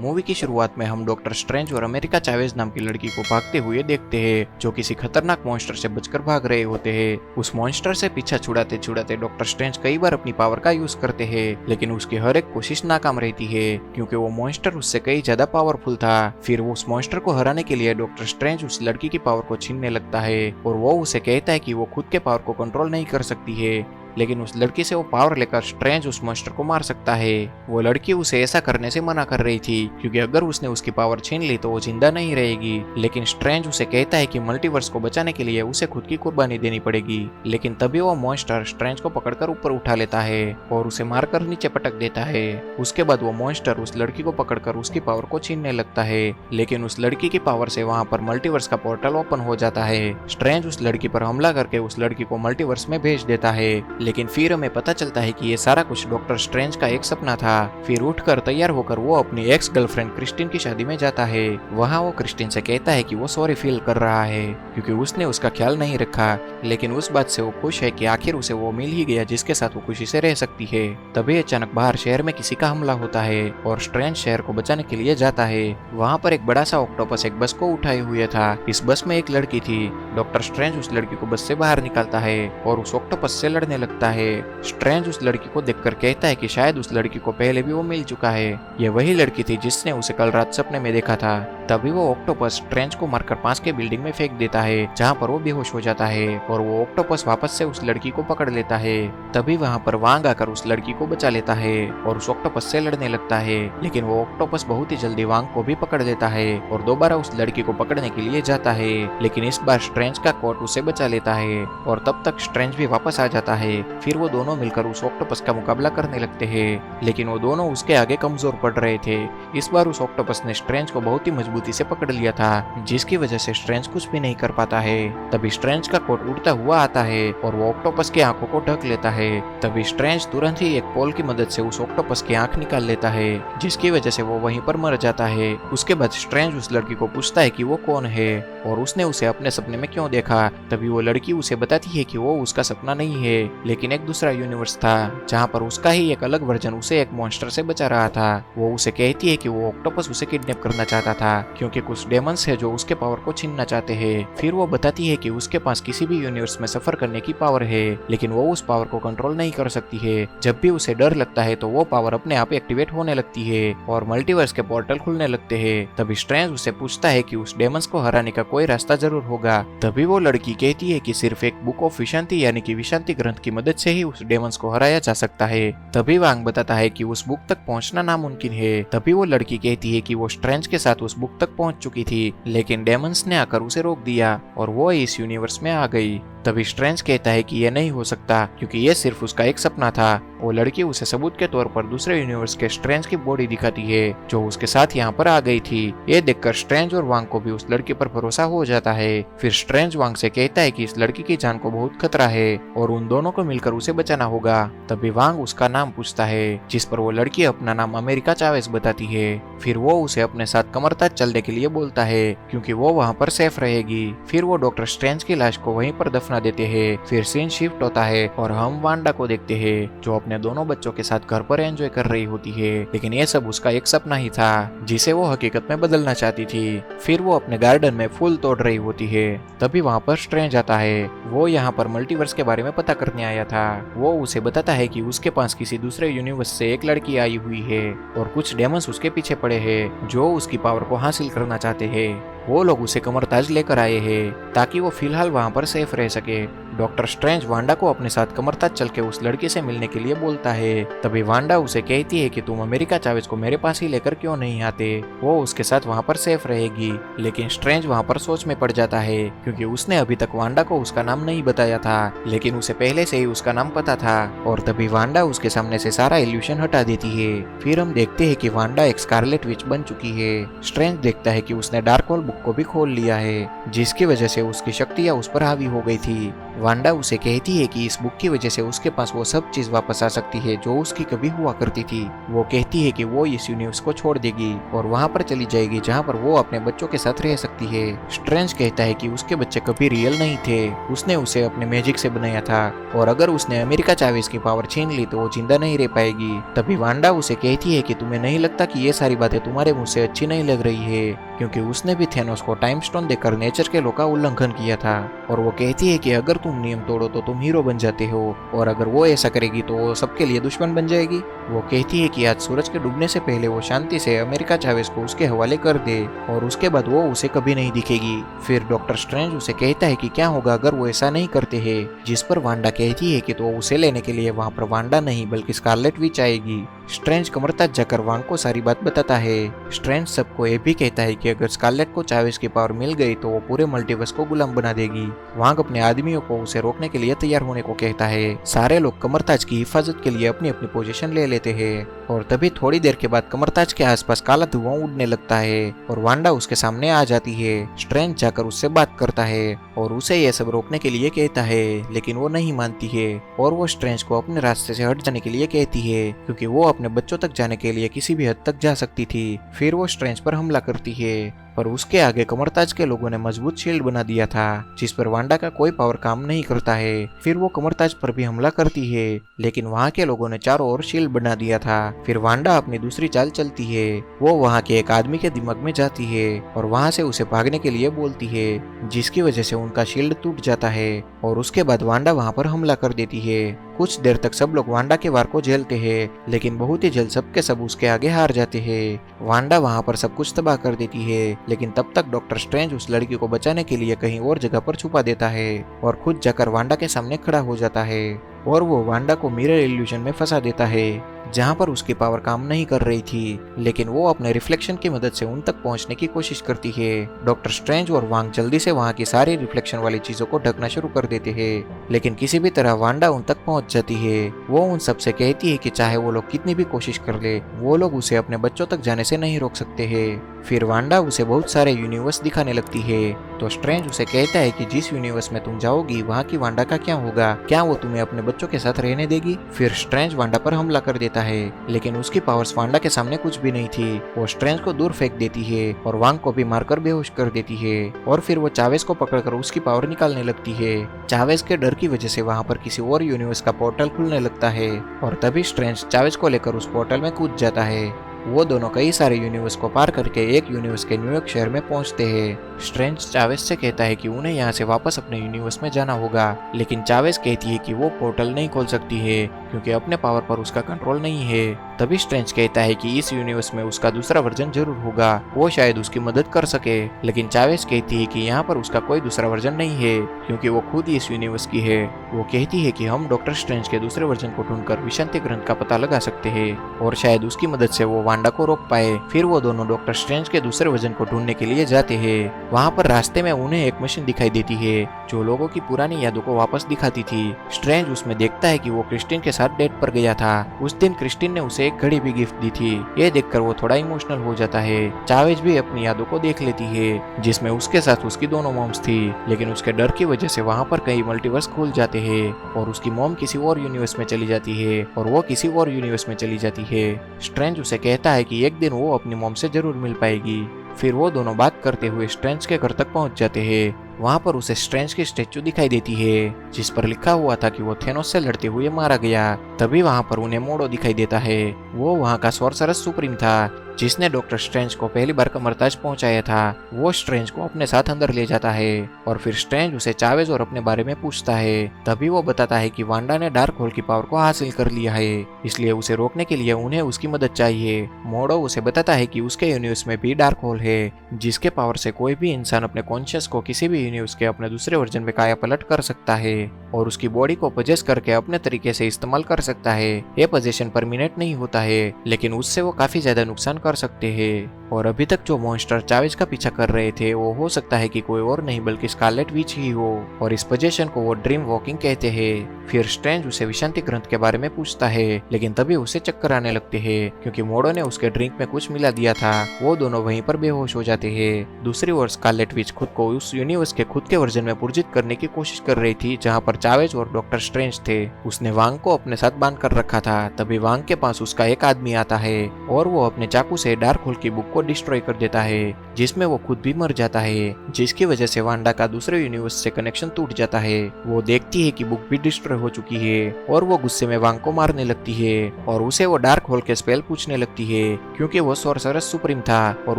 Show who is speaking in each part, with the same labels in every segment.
Speaker 1: Movie की शुरुआत में हम डॉक्टर स्ट्रेंज और अमेरिका चावेज नाम की लड़की को भागते हुए देखते हैं, जो किसी खतरनाक मॉन्स्टर से बचकर भाग रहे होते हैं। उस मॉन्स्टर से पीछा छुड़ाते छुड़ाते डॉक्टर स्ट्रेंज कई बार अपनी पावर का यूज करते हैं, लेकिन उसकी हर एक कोशिश नाकाम रहती है, क्योंकि वो मॉन्स्टर उससे कई ज्यादा पावरफुल था। फिर वो उस मॉन्स्टर को हराने के लिए डॉक्टर स्ट्रेंज उस लड़की की पावर को छीनने लगता है, और वो उसे कहता है कि वो खुद के पावर को कंट्रोल नहीं कर सकती है, लेकिन उस लड़की से वो पावर लेकर स्ट्रेंज उस मॉन्स्टर को मार सकता है। वो लड़की उसे ऐसा करने से मना कर रही थी, क्योंकि अगर उसने उसकी पावर छीन ली तो वो जिंदा नहीं रहेगी। लेकिन स्ट्रेंज उसे कहता है कि मल्टीवर्स को बचाने के लिए उसे खुद की कुर्बानी देनी पड़ेगी। लेकिन तभी वो मॉन्स्टर स्ट्रेंज को पकड़कर ऊपर उठा लेता है और उसे मारकर नीचे पटक देता है। उसके बाद वो मॉन्स्टर उस लड़की को पकड़कर उसकी पावर को छीनने लगता है, लेकिन उस लड़की की पावर से वहां पर मल्टीवर्स का पोर्टल ओपन हो जाता है। स्ट्रेंज उस लड़की पर हमला करके उस लड़की को मल्टीवर्स में भेज देता है, लेकिन फिर हमें पता चलता है कि ये सारा कुछ डॉक्टर स्ट्रेंज का एक सपना था। फिर उठकर तैयार होकर वो अपनी एक्स गर्लफ्रेंड क्रिस्टिन की शादी में जाता है। वहाँ वो क्रिस्टिन से कहता है कि वो सॉरी फील कर रहा है, क्योंकि उसने उसका ख्याल नहीं रखा, लेकिन उस बात से वो खुश है कि आखिर उसे वो मिल ही गया जिसके साथ वो खुशी से रह सकती है। तभी अचानक बाहर शहर में किसी का हमला होता है और स्ट्रेंज शहर को बचाने के लिए जाता है। वहाँ पर एक बड़ा सा ऑक्टोपस एक बस को उठाए हुए था। इस बस में एक लड़की थी। डॉक्टर स्ट्रेंज उस लड़की को बस से बाहर निकालता है और उस ऑक्टोपस से लड़ने लगता है। स्ट्रेंज उस लड़की को देखकर कहता है कि शायद उस लड़की को पहले भी वो मिल चुका है। ये वही लड़की थी जिसने उसे कल रात सपने में देखा था। तभी वो ऑक्टोपस स्ट्रेंज को मारकर पास के बिल्डिंग में फेंक देता है, जहाँ पर वो बेहोश हो जाता है, और वो ऑक्टोपस वापस से उस लड़की को पकड़ लेता है। तभी वहाँ पर वांग आकर उस लड़की को बचा लेता है और उस ऑक्टोपस से लड़ने लगता है, लेकिन वो ऑक्टोपस बहुत ही जल्दी वांग को भी पकड़ लेता है और दोबारा उस लड़की को पकड़ने के लिए जाता है, लेकिन इस बार स्ट्रेंज का कोट उसे बचा लेता है और तब तक स्ट्रेंज भी वापस आ जाता है। फिर वो दोनों मिलकर उस ऑक्टोपस का मुकाबला करने लगते हैं, लेकिन वो दोनों उसके आगे कमजोर पड़ रहे थे। इस बार उस ऑक्टोपस ने स्ट्रेंज को बहुत ही मजबूती से पकड़ लिया था, जिसकी वजह से स्ट्रेंज कुछ भी नहीं कर पाता है। तभी स्ट्रेंज का कोट उड़ता हुआ आता है और वो ऑक्टोपस की आंखों को ढक लेता है। तभी स्ट्रेंज तुरंत ही एक पोल की मदद से उस ऑक्टोपस की आंख निकाल लेता है, जिसकी वजह से वो वहीं पर मर जाता है। उसके बाद स्ट्रेंज उस लड़की को पूछता है कि वो कौन है और उसने उसे अपने सपने में क्यों देखा। तभी वो लड़की उसे बताती है कि वो उसका सपना नहीं है, लेकिन एक दूसरा यूनिवर्स था, जहाँ पर उसका ही एक अलग वर्जन उसे एक मॉन्स्टर से बचा रहा था। वो उसे कहती है कि वो ऑक्टोपस उसे किडनैप करना चाहता था, क्योंकि कुछ डेमंस है जो उसके पावर को छीनना चाहते हैं। फिर वो बताती है कि उसके पास किसी भी यूनिवर्स में सफर करने की पावर है, लेकिन वो उस पावर को कंट्रोल नहीं कर सकती है। जब भी उसे डर लगता है तो वो पावर अपने आप एक्टिवेट होने लगती है और मल्टीवर्स के पोर्टल खुलने लगते हैं। तभी स्ट्रेंज उसे पूछता है कि उस डेमंस को हराने का कोई रास्ता जरूर होगा। तभी वो लड़की कहती है कि सिर्फ एक बुक ऑफ विशांति यानी कि विशांति ग्रंथ की मदद से ही उस डेमंस को हराया जा सकता है। तभी वांग बताता है कि उस बुक तक पहुंचना नामुमकिन है। तभी वो लड़की कहती है कि वो स्ट्रेंज के साथ उस बुक तक पहुंच चुकी थी, लेकिन डेमंस ने आकर उसे रोक दिया और वो इस यूनिवर्स में आ गई। तभी स्ट्रेंज कहता है कि यह नहीं हो सकता, क्योंकि यह सिर्फ उसका एक सपना था। वो लड़की उसे सबूत के तौर पर दूसरे यूनिवर्स के स्ट्रेंज की बॉडी दिखाती है, जो उसके साथ यहाँ पर आ गई थी। ये देखकर स्ट्रेंज और वांग को भी उस लड़की पर भरोसा हो जाता है। फिर स्ट्रेंज वांग से कहता है कि इस लड़की की जान को बहुत खतरा है और उन दोनों को मिलकर उसे बचाना होगा। तभी वांग उसका नाम पूछता है, जिस पर वो लड़की अपना नाम अमेरिका चावेज बताती है। फिर वो उसे अपने साथ कमरताज चलने के लिए बोलता है, क्योंकि वो वहाँ पर सेफ रहेगी। फिर वो डॉक्टर स्ट्रेंज की लाश को वहीं पर दफना देते हैं। फिर सीन शिफ्ट होता है और हम वांडा को देखते हैं, जो अपने दोनों बच्चों के साथ घर पर एंजॉय कर रही होती है, लेकिन ये सब उसका एक सपना ही था, जिसे वो हकीकत में बदलना चाहती थी। फिर वो अपने गार्डन में फूल तोड़ रही होती है। तभी वहाँ पर स्ट्रेंज आता है। वो यहाँ पर मल्टीवर्स के बारे में पता करने आया था। वो उसे बताता है कि उसके पास किसी दूसरे यूनिवर्स से एक लड़की आई हुई है और कुछ डेमंस उसके पीछे पड़े हैं, जो उसकी पावर को हासिल करना चाहते हैं। वो लोग उसे कमरताज लेकर आए हैं ताकि वो फिलहाल वहाँ पर सेफ रह सके। डॉक्टर स्ट्रेंज वांडा को अपने साथ कमरताज चल के उस लड़की से मिलने के लिए बोलता है। तभी वांडा उसे कहती है कि तुम अमेरिका चावेज को मेरे पास ही लेकर क्यों नहीं आते, वो उसके साथ वहाँ पर सेफ रहेगी। लेकिन स्ट्रेंज वहाँ पर सोच में पड़ जाता है, क्योंकि उसने अभी तक वांडा को उसका नाम नहीं बताया था, लेकिन उसे पहले से ही उसका नाम पता था। और तभी वांडा उसके सामने से सारा इल्यूशन हटा देती है। फिर हम देखते हैं कि वांडा एक स्कारलेट विच बन चुकी है। स्ट्रेंज देखता है कि उसने डार्क होल बुक को भी खोल लिया है, जिसकी वजह से उसकी शक्तियाँ उस पर हावी हो गई थी। वांडा उसे कहती है कि इस बुक की वजह से उसके पास वो सब चीज वापस आ सकती है जो उसकी कभी हुआ करती थी। वो कहती है कि वो इस यूनिवर्स को छोड़ देगी और वहां पर चली जाएगी जहां पर वो अपने बच्चों के साथ रह सकती है। स्ट्रेंज कहता है कि उसके बच्चे कभी रियल नहीं थे, उसने उसे अपने मैजिक से बनाया था और अगर उसने अमेरिका चावेज की पावर छीन ली तो वो जिंदा नहीं रह पाएगी। तभी वांडा उसे कहती है कि तुम्हें नहीं लगता कि ये सारी बातें तुम्हारे मुंह से अच्छी नहीं लग रही है, क्योंकि उसने भी थेनोस को टाइम स्टोन देकर नेचर के लॉ का उल्लंघन किया था। और वो कहती है कि अगर तुम नियम तोड़ो तो तुम हीरो बन जाते हो और अगर वो ऐसा करेगी तो वो सबके लिए दुश्मन बन जाएगी। वो कहती है कि आज सूरज के डूबने से पहले वो शांति से अमेरिका चावेज को उसके हवाले कर दे और उसके बाद वो उसे कभी नहीं दिखेगी। फिर डॉक्टर स्ट्रेंज उसे कहता है कि क्या होगा अगर वो ऐसा नहीं करते हैं, जिस पर वांडा कहती है कि तो उसे लेने के लिए वहां पर वांडा नहीं बल्कि स्कारलेट विच आएगी। स्ट्रेंज कमरताज जाकर वांग को सारी बात बताता है। स्ट्रेंज सबको ये भी कहता है कि अगर स्कारलेट को चावेज की पावर मिल गई तो वो पूरे मल्टीवर्स को गुलाम बना देगी। वांग अपने आदमियों को उसे रोकने के लिए तैयार होने को कहता है। सारे लोग कमरताज की हिफाजत के लिए अपनी अपनी पोजीशन ले लेते हैं और तभी थोड़ी देर के बाद कमरताज के आसपास काला धुआं उड़ने लगता है और वांडा उसके सामने आ जाती है। स्ट्रेंज जाकर उससे बात करता है और उसे यह सब रोकने के लिए कहता है, लेकिन वो नहीं मानती है और वो स्ट्रेंज को अपने रास्ते से हट जाने के लिए कहती है, क्योंकि वो अपने बच्चों तक जाने के लिए किसी भी हद तक जा सकती थी। फिर वो स्ट्रेंज पर हमला करती है पर उसके आगे कमरताज के लोगों ने मजबूत शील्ड बना दिया था जिस पर वांडा का कोई पावर काम नहीं करता है। फिर वो कमरताज पर भी हमला करती है, लेकिन वहाँ के लोगों ने चारों ओर शील्ड बना दिया था। फिर वांडा अपनी दूसरी चाल चलती है। वो वहाँ के एक आदमी के दिमाग में जाती है और वहाँ से उसे भागने के लिए बोलती है, जिसकी वजह से उनका शील्ड टूट जाता है और उसके बाद वांडा वहाँ पर हमला कर देती है। कुछ देर तक सब लोग वांडा के वार को झेलते हैं, लेकिन बहुत ही जल्द सबके सब उसके आगे हार जाते हैं। वांडा वहाँ पर सब कुछ तबाह कर देती है, लेकिन तब तक डॉक्टर स्ट्रेंज उस लड़की को बचाने के लिए कहीं और जगह पर छुपा देता है और खुद जाकर वांडा के सामने खड़ा हो जाता है और वो वांडा को मिरर इल्यूजन में फंसा देता है जहाँ पर उसकी पावर काम नहीं कर रही थी, लेकिन वो अपने रिफ्लेक्शन की मदद से उन तक पहुँचने की कोशिश करती है। डॉक्टर स्ट्रेंज और वांग जल्दी से वहाँ की सारी रिफ्लेक्शन वाली चीजों को ढकना शुरू कर देते हैं, लेकिन किसी भी तरह वांडा उन तक पहुँच जाती है। वो उन सबसे कहती है कि चाहे वो लोग कितनी भी कोशिश कर ले, वो लोग उसे अपने बच्चों तक जाने से नहीं रोक सकते हैं। फिर वांडा उसे बहुत सारे यूनिवर्स दिखाने लगती है, तो स्ट्रेंज उसे कहता है कि जिस यूनिवर्स में तुम जाओगी वहाँ की वांडा का क्या होगा, क्या वो तुम्हें अपने बच्चों के साथ रहने देगी। फिर स्ट्रेंज वांडा पर हमला कर देता है, लेकिन उसकी पावर्स वांडा के सामने कुछ भी नहीं थी। वो स्ट्रेंज को दूर फेंक देती है और वांग को भी मारकर बेहोश कर देती है और फिर वो चावेज को पकड़कर उसकी पावर निकालने लगती है। चावेज के डर की वजह से वहाँ पर किसी और यूनिवर्स का पोर्टल खुलने लगता है और तभी स्ट्रेंज चावेज को लेकर उस पोर्टल में कूद जाता है। वो दोनों कई सारे यूनिवर्स को पार करके एक यूनिवर्स के न्यूयॉर्क शहर में पहुंचते हैं। स्ट्रेंज चावेज से कहता है कि उन्हें यहाँ से वापस अपने यूनिवर्स में जाना होगा, लेकिन चावेज कहती है कि वो पोर्टल नहीं खोल सकती है क्योंकि अपने पावर पर उसका कंट्रोल नहीं है। तभी स्ट्रेंज कहता है कि इस यूनिवर्स में उसका दूसरा वर्जन जरूर होगा, वो शायद उसकी मदद कर सके, लेकिन चावेज कहती है कि यहाँ पर उसका कोई दूसरा वर्जन नहीं है क्योंकि वो खुद ही इस यूनिवर्स की है। वो कहती है कि हम डॉक्टर स्ट्रेंज के दूसरे वर्जन को ढूंढकर विशांति ग्रंथ का पता लगा सकते हैं और शायद उसकी मदद से वो वांडा को रोक पाए। फिर वो दोनों डॉक्टर स्ट्रेंज के दूसरे वर्जन को ढूंढने के लिए जाते हैं। वहाँ पर रास्ते में उन्हें एक मशीन दिखाई देती है जो लोगों की पुरानी यादों को वापस दिखाती थी। स्ट्रेंज उसमें देखता है कि वो क्रिस्टिन के साथ डेट पर गया था। उस दिन क्रिस्टिन ने उसे एक घड़ी भी गिफ्ट दी थी। ये देखकर वो थोड़ा इमोशनल हो जाता है। चावेज भी अपनी यादों को देख लेती है जिसमें उसके साथ उसकी दोनों मॉम्स थी, लेकिन उसके डर की वजह से वहाँ पर कई मल्टीवर्स खुल जाते हैं और उसकी मॉम किसी और यूनिवर्स में चली जाती है और वो किसी और यूनिवर्स में चली जाती है। स्ट्रेंज उसे कहता है कि एक दिन वो अपनी मॉम से जरूर मिल पाएगी। फिर वो दोनों बात करते हुए स्ट्रेंज के घर तक पहुंच जाते हैं। वहाँ पर उसे स्ट्रेंज की स्टैचू दिखाई देती है जिस पर लिखा हुआ था कि वो थेनोस से लड़ते हुए मारा गया। तभी वहाँ पर उन्हें मोडो दिखाई देता है। वो वहाँ का सॉर्सरस सुप्रीम था जिसने डॉक्टर स्ट्रेंज को पहली बार कमरताज पहुंचाया था। वो स्ट्रेंज को अपने साथ अंदर ले जाता है और फिर स्ट्रेंज उसे चावेज और अपने बारे में पूछता है। तभी वो बताता है कि वांडा ने डार्क होल की पावर को हासिल कर लिया है, इसलिए उसे रोकने के लिए उन्हें उसकी मदद चाहिए। मोडो उसे बताता है कि उसके यूनिवर्स में भी डार्क होल है जिसके पावर से कोई भी इंसान अपने कॉन्शियस को किसी भी यूनिवर्स के अपने दूसरे वर्जन में काया पलट कर सकता है और उसकी बॉडी को पजेस करके अपने तरीके से इस्तेमाल कर सकता है। ये पोजीशन परमानेंट नहीं होता है, लेकिन उससे वो काफी ज्यादा नुकसान कर सकते हैं और अभी तक जो मॉन्स्टर चावेज का पीछा कर रहे थे वो हो सकता है कि कोई और नहीं बल्कि स्कारलेट विच ही हो, और इस पोजीशन को वो ड्रीम वॉकिंग कहते हैं। फिर स्ट्रेंज उसे विशांति ग्रंथ के बारे में पूछता है, लेकिन तभी उसे चक्कर आने लगते हैं क्योंकि मोड़ो ने उसके ड्रिंक में कुछ मिला दिया था। वो दोनों वहीं पर बेहोश हो जाते हैं। दूसरी ओर स्कारलेट विच खुद को उस यूनिवर्स के खुद के वर्जन में पुर्जित करने की कोशिश कर रही थी जहाँ पर चावेज और डॉक्टर स्ट्रेंज थे। उसने वांग को अपने साथ बांध कर रखा था। तभी वांग के पास उसका एक आदमी आता है और वो अपने चाकू से डार्क होल की बुक को डिस्ट्रॉय कर देता है, जिसमें वो खुद भी मर जाता है, जिसकी वजह से वांडा का दूसरे यूनिवर्स से कनेक्शन टूट जाता है। वो देखती है कि बुक भी डिस्ट्रॉय हो चुकी है और वो गुस्से में वांग को मारने लगती है और उसे वो डार्क होल के स्पेल पूछने लगती है क्योंकि वो सोर्सरस सुप्रीम था और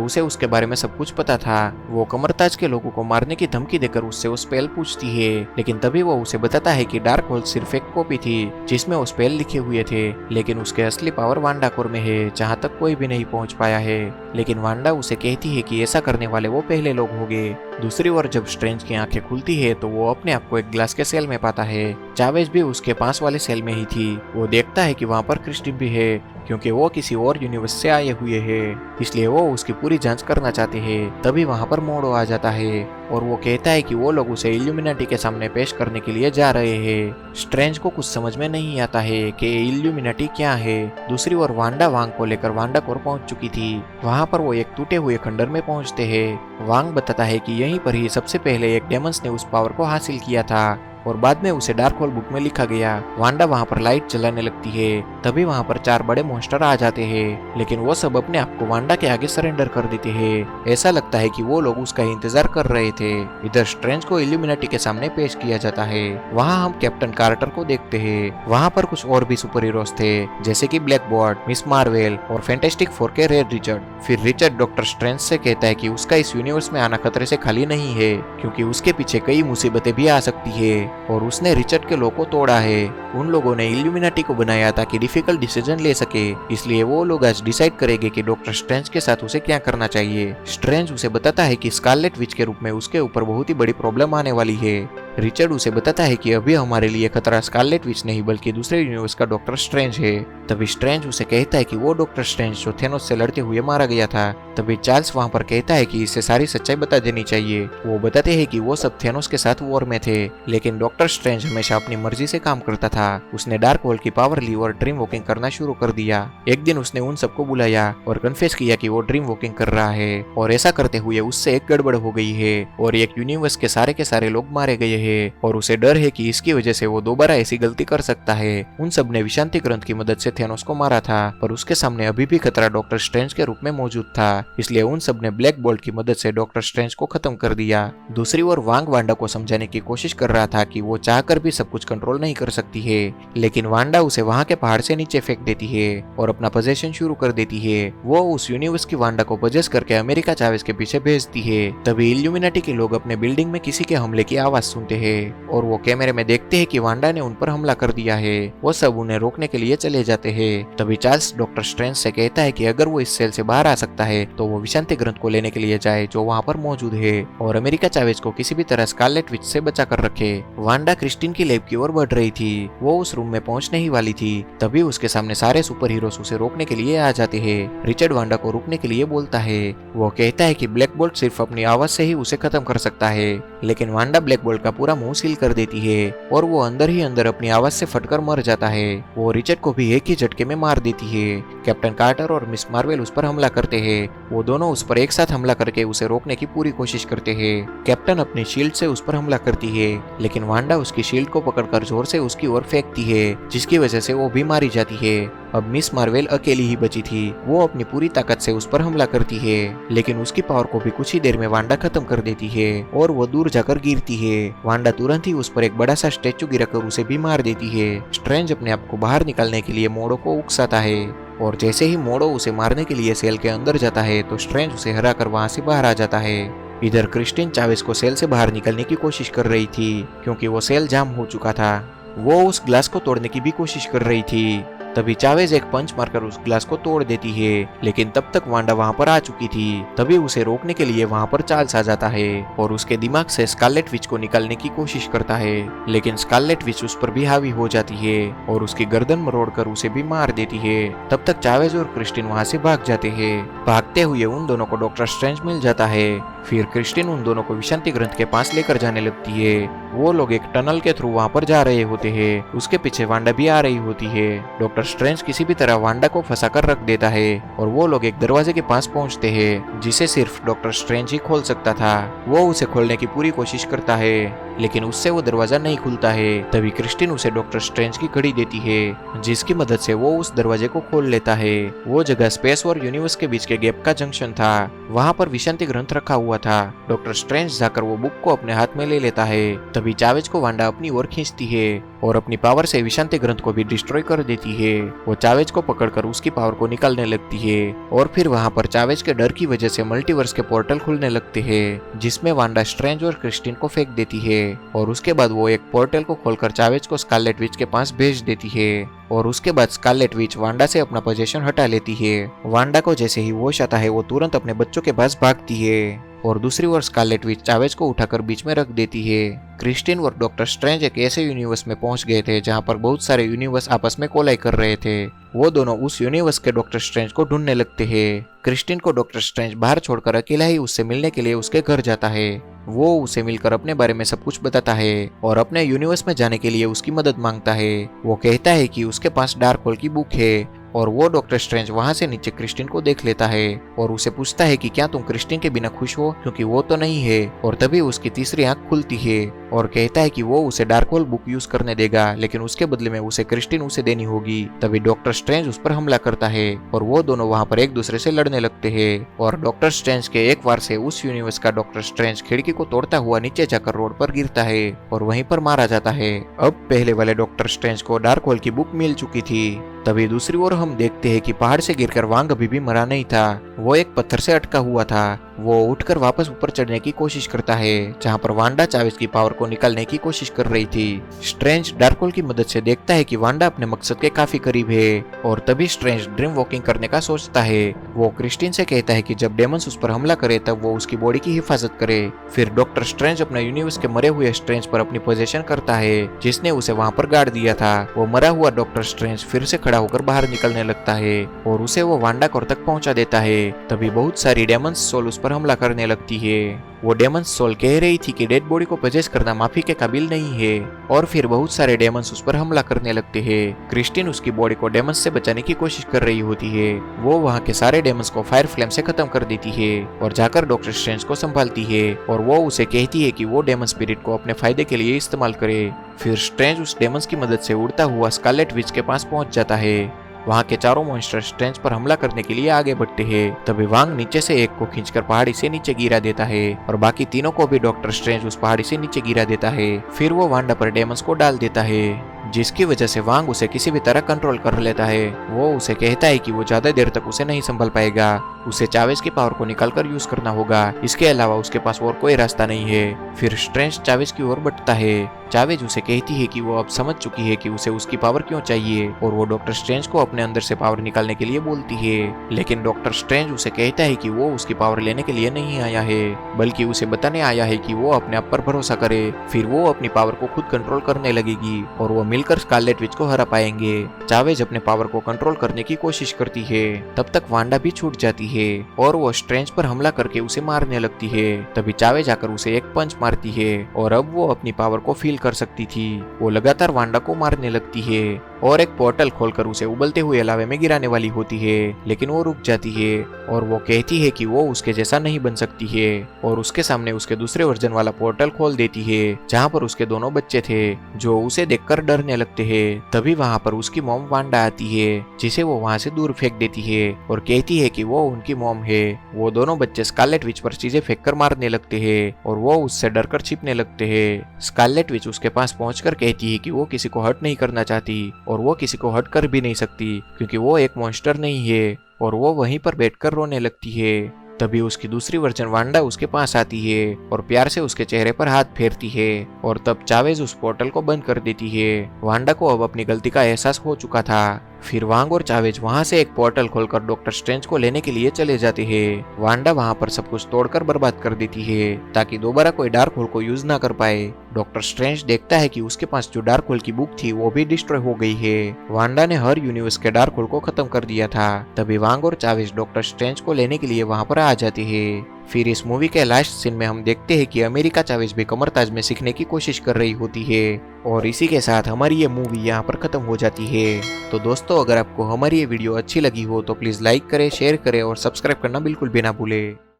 Speaker 1: उसे उसके बारे में सब कुछ पता था। वो कमरताज के लोगों को मारने की धमकी देकर उससे वो स्पेल पूछती है, लेकिन तभी वो उसे बताता है कि डार्क होल सिर्फ एक कॉपी थी जिसमें वो स्पेल लिखे हुए थे, लेकिन उसके असली पावर वांडा कोर में है जहाँ तक कोई भी नहीं पहुँच पाया है। लेकिन वांडा उसे कहती है कि ऐसा करने वाले वो पहले लोग होंगे। दूसरी ओर जब स्ट्रेंज की आंखें खुलती है तो वो अपने आप को एक ग्लास के सेल में पाता है। चावेज भी उसके पास वाले सेल में ही थी। वो देखता है कि वहाँ पर क्रिस्टिन भी है क्योंकि वो किसी और यूनिवर्स से आए हुए हैं, इसलिए वो उसकी पूरी जांच करना चाहते हैं। तभी वहाँ पर मोड़ो आ जाता है और वो कहता है कि वो लोग उसे इल्यूमिनाटी के सामने पेश करने के लिए जा रहे हैं। स्ट्रेंज को कुछ समझ में नहीं आता है कि इल्यूमिनाटी क्या है। दूसरी ओर वांडा वांग को लेकर वांडा कोर पहुंच चुकी थी। वहाँ पर वो एक टूटे हुए खंडर में पहुंचते हैं। वांग बताता है कि यहीं पर ही सबसे पहले एक डेमंस ने उस पावर को हासिल किया था और बाद में उसे डार्क होल बुक में लिखा गया। वांडा वहाँ पर लाइट जलाने लगती है। तभी वहाँ पर 4 बड़े मॉन्स्टर आ जाते हैं, लेकिन वो सब अपने आप को वांडा के आगे सरेंडर कर देते हैं। ऐसा लगता है कि वो लोग उसका इंतजार कर रहे थे। इधर स्ट्रेंज को इल्यूमिनाटी के सामने पेश किया जाता है। वहाँ हम कैप्टन कार्टर को देखते हैं। वहाँ पर कुछ और भी सुपर हीरोज थे जैसे कि ब्लैक बॉर्ड, मिस मार्वेल और फैंटास्टिक फोर के रेड रिचर्ड। फिर रिचर्ड डॉक्टर स्ट्रेंज से कहता है कि उसका इस यूनिवर्स में आना खतरे से खाली नहीं है क्योंकि उसके पीछे कई मुसीबतें भी आ सकती है और उसने रिचर्ड के लॉ को तोड़ा है। उन लोगों ने इल्यूमिनाटी को बनाया ताकि डिफिकल्ट डिसीजन ले सके, इसलिए वो लोग आज डिसाइड करेंगे कि डॉक्टर स्ट्रेंज के साथ उसे क्या करना चाहिए। स्ट्रेंज उसे बताता है कि स्कारलेट विच के रूप में उसके ऊपर बहुत ही बड़ी प्रॉब्लम आने वाली है। रिचर्ड उसे बताता है कि अभी हमारे लिए खतरा स्कारलेट विच नहीं बल्कि दूसरे यूनिवर्स का डॉक्टर स्ट्रेंज है। तभी स्ट्रेंज उसे कहता है कि वो डॉक्टर स्ट्रेंज जो थेनोस से लड़ते हुए मारा गया था। तभी चार्ल्स वहाँ पर कहता है कि इसे सारी सच्चाई बता देनी चाहिए। वो बताते हैं कि वो सब थेनोस के साथ वॉर में थे, लेकिन डॉक्टर स्ट्रेंज हमेशा अपनी मर्जी से काम करता था। उसने डार्क होल की पावर ली और ड्रीम वॉकिंग करना शुरू कर दिया। एक दिन उसने उन सबको बुलाया और कन्फेस किया कि वो ड्रीम वॉकिंग कर रहा है और ऐसा करते हुए उससे एक गड़बड़ हो गई है और एक यूनिवर्स के सारे लोग मारे गए हैं और उसे डर है कि इसकी वजह से वो दोबारा ऐसी गलती कर सकता है। उन सब ने विशांति ग्रंथ की मदद से थेनोस को मारा था, पर उसके सामने अभी भी खतरा डॉक्टर स्ट्रेंज के रूप में मौजूद था, इसलिए उन सब ने ब्लैक बोल्ट की मदद से डॉक्टर स्ट्रेंज को खत्म कर दिया। दूसरी ओर वांग वांडा को समझाने की कोशिश कर रहा था कि वो चाहकर भी सब कुछ कंट्रोल नहीं कर सकती है, लेकिन वांडा उसे वहां के पहाड़ से नीचे फेंक देती है और अपना पोजेशन शुरू कर देती है। वो उस यूनिवर्स की वांडा को पोजेस करके अमेरिका चावेज के पीछे भेजती है। तभी इल्यूमिनाटी के लोग अपने बिल्डिंग में किसी के हमले की आवाज सुनते हैं और वो कैमरे में देखते हैं कि वांडा ने उन पर हमला कर दिया है। वो सब उन्हें रोकने के लिए चले जाते हैं। तभी चार्ल्स डॉक्टर स्ट्रेंज से कहता है कि अगर वो इस सेल से बाहर आ सकता है तो वो विशांति ग्रंथ को लेने के लिए जाए जो वहाँ पर मौजूद है और अमेरिका चावेज को किसी भी तरह स्कारलेट विच से बचा कर रखे। वांडा क्रिस्टिन की लैब की ओर बढ़ रही थी। वो उस रूम में पहुंचने ही वाली थी, तभी उसके सामने सारे सुपर हीरोज उसे रोकने के लिए आ जाते हैं। रिचर्ड वांडा को रोकने के लिए बोलता है। वो कहता है कि ब्लैक बोल्ट सिर्फ अपनी आवाज से ही उसे खत्म कर सकता है, लेकिन वांडा ब्लैक बोल्ट का पूरा मुंह सील कर देती है और वो अंदर ही अंदर अपनी आवाज से फटकर मर जाता है। वो रिचर्ड को भी एक ही झटके में मार देती है। कैप्टन कार्टर और मिस मार्वेल उस पर हमला करते हैं। वो दोनों उस पर एक साथ हमला करके उसे रोकने की पूरी कोशिश करते हैं। कैप्टन अपनी शील्ड से उस पर हमला करती है, लेकिन वांडा उसकी शील्ड को पकड़कर जोर से उसकी ओर फेंकती है, जिसकी वजह से वो भी मारी जाती है। अब मिस मार्वेल अकेली ही बची थी। वो अपनी पूरी ताकत से उस पर हमला करती है, लेकिन उसकी पावर को भी कुछ ही देर में वांडा खत्म कर देती है और वो दूर जाकर गिरती है। वांडा तुरंत ही उस पर एक बड़ा सा स्टैचू गिराकर उसे भी मार देती है। स्ट्रेंज अपने आप को बाहर निकालने के लिए मोड़ो को उकसाता है और जैसे ही मोड़ो उसे मारने के लिए सेल के अंदर जाता है तो स्ट्रेंज उसे हराकर वहां से बाहर आ जाता है। इधर क्रिस्टिन चावेज को सेल से बाहर निकलने की कोशिश कर रही थी क्योंकि वो सेल जाम हो चुका था। वो उस ग्लास को तोड़ने की भी कोशिश कर रही थी। तभी चावेज एक पंच मारकर उस ग्लास को तोड़ देती है, लेकिन तब तक वांडा वहां पर आ चुकी थी। तभी उसे रोकने के लिए वहां पर चार्ल्स आ जाता है और उसके दिमाग से स्कारलेट विच को निकालने की कोशिश करता है, लेकिन स्कारलेट विच उस पर भी हावी हो जाती है और उसकी गर्दन मरोड़कर उसे भी मार देती है। तब तक चावेज और क्रिस्टिन वहां से भाग जाते हैं। भागते हुए उन दोनों को डॉक्टर स्ट्रेंज मिल जाता है। फिर क्रिस्टिन उन दोनों को विशांति ग्रंथ के पास लेकर जाने लगती है। वो लोग एक टनल के थ्रू वहां पर जा रहे होते हैं। उसके पीछे वांडा भी आ रही होती है। डॉक्टर स्ट्रेंज किसी भी तरह वांडा को फंसा कर रख देता है और वो लोग एक दरवाजे के पास पहुंचते हैं जिसे सिर्फ डॉक्टर स्ट्रेंज ही खोल सकता था। वो उसे खोलने की पूरी कोशिश करता है, लेकिन उससे वो दरवाजा नहीं खुलता है। तभी क्रिस्टिन उसे डॉक्टर स्ट्रेंज की घड़ी देती है, जिसकी मदद से वो उस दरवाजे को खोल लेता है। वो जगह स्पेस और यूनिवर्स के बीच के गैप का जंक्शन था। वहां पर विशांति ग्रंथ रखा हुआ था। डॉक्टर स्ट्रेंज जाकर वो बुक को अपने हाथ में ले लेता है। तभी चावेज को वांडा अपनी ओर खींचती है और अपनी पावर से विशांति ग्रंथ को भी डिस्ट्रॉय कर देती है। वो चावेज को पकड़कर उसकी पावर को निकालने लगती है और फिर वहां पर चावेज के डर की वजह से मल्टीवर्स के पोर्टल खुलने लगते हैं, जिसमें वांडा स्ट्रेंज और क्रिस्टिन को फेंक देती है और उसके बाद वो एक पोर्टल को खोलकर चावेज को स्कारलेट विच के पास भेज देती है और उसके बाद स्कारलेट विच वांडा से अपना पोजीशन हटा लेती है। वांडा को जैसे ही होश आता है वो तुरंत अपने बच्चों के पास भागती है और दूसरी ओर स्कारलेट विच चावेज को उठाकर बीच में रख देती है। क्रिस्टिन और डॉक्टर स्ट्रेंज एक ऐसे यूनिवर्स में पहुंच गए थे जहां पर बहुत सारे यूनिवर्स आपस में कोलाई कर रहे थे। वो दोनों उस यूनिवर्स के डॉक्टर स्ट्रेंज को ढूंढने लगते हैं। क्रिस्टिन को डॉक्टर स्ट्रेंज बाहर छोड़कर अकेला ही उससे मिलने के लिए उसके घर जाता है। वो उसे मिलकर अपने बारे में सब कुछ बताता है और अपने यूनिवर्स में जाने के लिए उसकी मदद मांगता है। वो कहता है कि उसके पास डार्क होल की बुक है और वो डॉक्टर स्ट्रेंज वहां से नीचे क्रिस्टिन को देख लेता है और उसे पूछता है कि क्या तुम क्रिस्टिन के बिना खुश हो, क्योंकि वो तो नहीं है। और तभी उसकी तीसरी आंख खुलती है और कहता है कि वो उसे डार्क होल बुक यूज करने देगा, लेकिन उसके बदले में उसे क्रिस्टिन उसे देनी होगी। तभी डॉक्टर स्ट्रेंज उस पर हमला करता है और वो दोनों वहां पर एक दूसरे से लड़ने लगते हैं और डॉक्टर स्ट्रेंज के एक वार से उस यूनिवर्स का डॉक्टर स्ट्रेंज खिड़की को तोड़ता हुआ नीचे जाकर रोड पर गिरता है और वहीं पर मारा जाता है। अब पहले वाले डॉक्टर स्ट्रेंज को डार्क होल की बुक मिल चुकी थी। तभी दूसरी ओर हम देखते हैं कि पहाड़ से गिरकर वांग अभी भी मरा नहीं था। वो एक पत्थर से अटका हुआ था। वो उठकर वापस ऊपर चढ़ने की कोशिश करता है जहां पर वांडा चावेज की पावर को निकालने की कोशिश कर रही थी। स्ट्रेंज डार्क होल की मदद से देखता है कि वांडा अपने मकसद के काफी करीब है और तभी स्ट्रेंज ड्रीम वॉकिंग करने का सोचता है। वो क्रिस्टिन से कहता है कि जब डेमंस उस पर हमला करे तब वो उसकी बॉडी की हिफाजत करे। फिर डॉक्टर स्ट्रेंज अपने यूनिवर्स के मरे हुए स्ट्रेंज पर अपनी पोजीशन करता है जिसने उसे वहां पर गाड़ दिया था। वो मरा हुआ डॉक्टर स्ट्रेंज फिर से खड़ा होकर बाहर निकलने लगता है और उसे वो वांडा कोर तक पहुंचा देता है। तभी बहुत सारी डेमंस सोल उस पर हमला करने लगती है। वो डेमंस सोल कह रही थी कि डेड बॉडी को पजेस करना माफी के काबिल नहीं है और फिर बहुत सारे डेमंस उस पर हमला करने लगते हैं। क्रिस्टिन उसकी बॉडी को डेमंस से बचाने की कोशिश कर रही होती है। वो वहां के सारे डेमंस को फायर फ्लेम से खत्म कर देती है और जाकर डॉक्टर स्ट्रेंज को संभालती है और वो उसे कहती है कि वो डेमन स्पिरिट को अपने फायदे के लिए इस्तेमाल करे। फिर स्ट्रेंज उस डेमंस की मदद से उड़ता हुआ स्कारलेट विच के पास पहुंच जाता है। वहां के चारों मॉन्स्टर स्ट्रेंज पर हमला करने के लिए आगे बढ़ते हैं। तभी वांग नीचे से एक को खींचकर पहाड़ी से नीचे गिरा देता है और बाकी तीनों को भी डॉक्टर स्ट्रेंज उस पहाड़ी से नीचे गिरा देता है। फिर वो वांडा पर डेमंस को डाल देता है जिसकी वजह से वांग उसे किसी भी तरह कंट्रोल कर लेता है। वो उसे कहता है कि वो ज्यादा देर तक उसे नहीं संभाल पाएगा, उसे चावेज की पावर को निकालकर यूज करना होगा, इसके अलावा उसके पास और कोई रास्ता नहीं है। फिर स्ट्रेंज चावेज की ओर बढ़ता है। चावेज उसे कहती है कि वो अब समझ चुकी है कि उसे उसकी पावर क्यों चाहिए और वो डॉक्टर स्ट्रेंज को अपने अंदर से पावर निकालने के लिए बोलती है। लेकिन डॉक्टर स्ट्रेंज उसे कहता है कि वो उसकी पावर लेने के लिए नहीं आया है, बल्कि उसे बताने आया है कि वो अपने आप पर भरोसा करे, फिर वो अपनी पावर को खुद कंट्रोल करने लगेगी और वो मिलकर स्कारलेट विच को हरा पाएंगे। चावेज अपने पावर को कंट्रोल करने की कोशिश करती है। तब तक वांडा भी छूट जाती है और वो स्ट्रेंज पर हमला करके उसे मारने लगती है। तभी चावेज आकर उसे एक पंच मारती है और अब वो अपनी पावर को फील कर सकती थी। वो लगातार वांडा को मारने लगती है और एक पोर्टल खोलकर उसे उबलते हुए लावे में गिराने वाली होती है, लेकिन वो रुक जाती है और वो कहती है कि वो उसके जैसा नहीं बन सकती है और उसके सामने उसके दूसरे वर्जन वाला पोर्टल खोल देती है जहाँ पर उसके दोनों बच्चे थे जो उसे देखकर डरने लगते हैं। तभी वहाँ पर उसकी मॉम वांडा आती है जिसे वो वहाँ से दूर फेंक देती है और कहती है कि वो उनकी मॉम है। वो दोनों बच्चे स्कारलेट विच पर चीजें फेंक कर मारने लगते हैं और वो उससे डरकर छिपने लगते हैं। स्कारलेट विच उसके पास पहुंचकर कहती है कि वो किसी को हर्ट नहीं करना चाहती और वो किसी को हर्ट कर भी नहीं सकती क्योंकि वो एक मॉन्स्टर नहीं है, और वो वहीं पर बैठकर रोने लगती है। तभी उसकी दूसरी वर्जन वांडा उसके पास आती है और प्यार से उसके चेहरे पर हाथ फेरती है और तब चावेज उस पोर्टल को बंद कर देती है। वांडा को अब अपनी गलती का एहसास हो चुका था। फिर वांग और चावेज वहां से एक पोर्टल खोलकर डॉक्टर स्ट्रेंज को लेने के लिए चले जाते हैं। वांडा वहां पर सब कुछ तोड़कर बर्बाद कर देती है ताकि दोबारा कोई डार्क होल को यूज ना कर पाए। डॉक्टर स्ट्रेंज देखता है कि उसके पास जो डार्क होल की बुक थी वो भी डिस्ट्रॉय हो गई है। वांडा ने हर यूनिवर्स के डार्क होल को खत्म कर दिया था। तभी वांग और चावेज डॉक्टर स्ट्रेंज को लेने के लिए वहां पर आ जाते हैं। फिर इस मूवी के लास्ट सीन में हम देखते हैं कि अमेरिका चावेज भी कमरताज में सीखने की कोशिश कर रही होती है। और इसी के साथ हमारी ये मूवी यहाँ पर खत्म हो जाती है। तो दोस्तों, अगर आपको हमारी ये वीडियो अच्छी लगी हो तो प्लीज लाइक करें, शेयर करें और सब्सक्राइब करना बिल्कुल भी ना भूलें।